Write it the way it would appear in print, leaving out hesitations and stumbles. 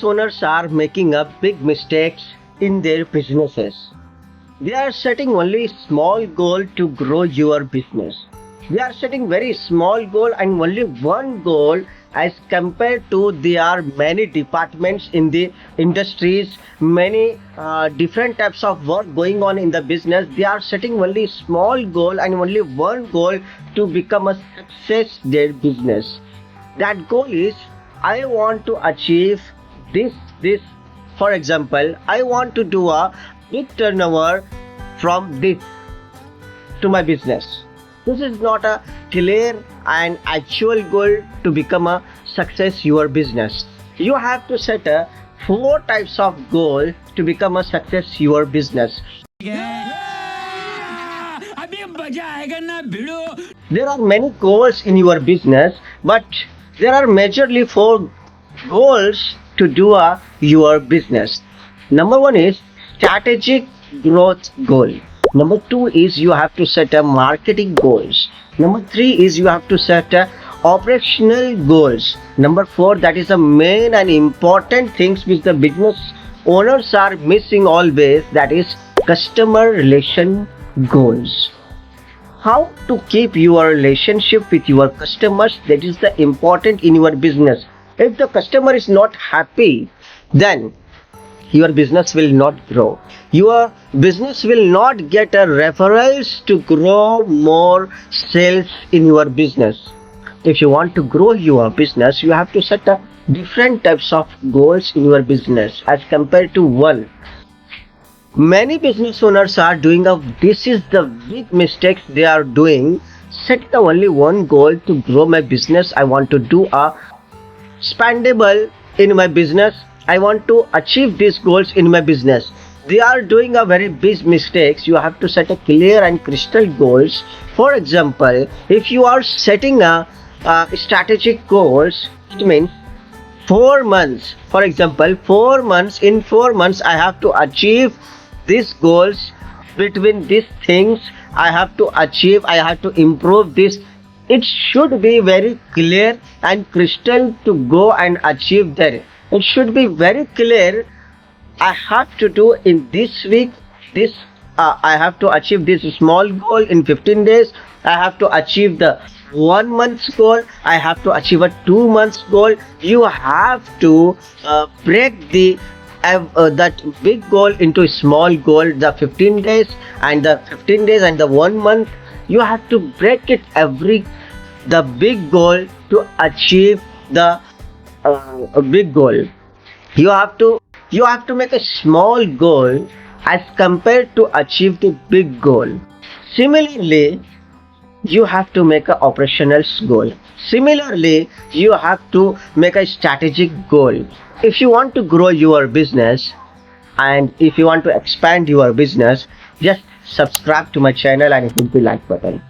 owners are making up big mistakes in their businesses. They are setting only small goal to grow your business. They are setting very small goal and only one goal as compared to there are many departments in the industries, many different types of work going on in the business. They are setting only small goal and only one goal to become a success their business. That goal is I want to achieve this. For example, I want to do a big turnover from this to my business. This is not a clear and actual goal to become a success your business. You have to set a four types of goal to become a success your business. There are many goals in your business, but there are majorly four goals to do your business. Number one is strategic growth goal. Number two is you have to set a marketing goals. Number three is you have to set a operational goals. Number four, that is the main and important things which the business owners are missing always, that is customer relation goals. How to keep your relationship with your customers, that is the important in your business. If the customer is not happy, then your business will not grow. Your business will not get a referrals to grow more sales in your business. If you want to grow your business, you have to set a different types of goals in your business as compared to one. Many business owners are doing this is the big mistakes they are doing. Set the only one goal to grow my business. I want to do a spendable in my business. I want to achieve these goals in my business. They are doing a very big mistakes. You have to set a clear and crystal goals. For example, if you are setting a strategic goals, it means 4 months. For example, 4 months. In 4 months, I have to achieve these goals. Between these things, I have to achieve. I have to improve this. It should be very clear and crystal to go and achieve that. It should be very clear. I have to do in this week this. I have to achieve this small goal in 15 days. I have to achieve the 1 month's goal. I have to achieve a 2 months goal. You have to break that big goal into small goal. The 15 days and the 1 month. You have to break it the big goal to achieve the big goal. You have to make a small goal as compared to achieve the big goal. Similarly, you have to make an operational goal. Similarly, you have to make a strategic goal. If you want to grow your business and if you want to expand your business, just subscribe to my channel and hit the like button.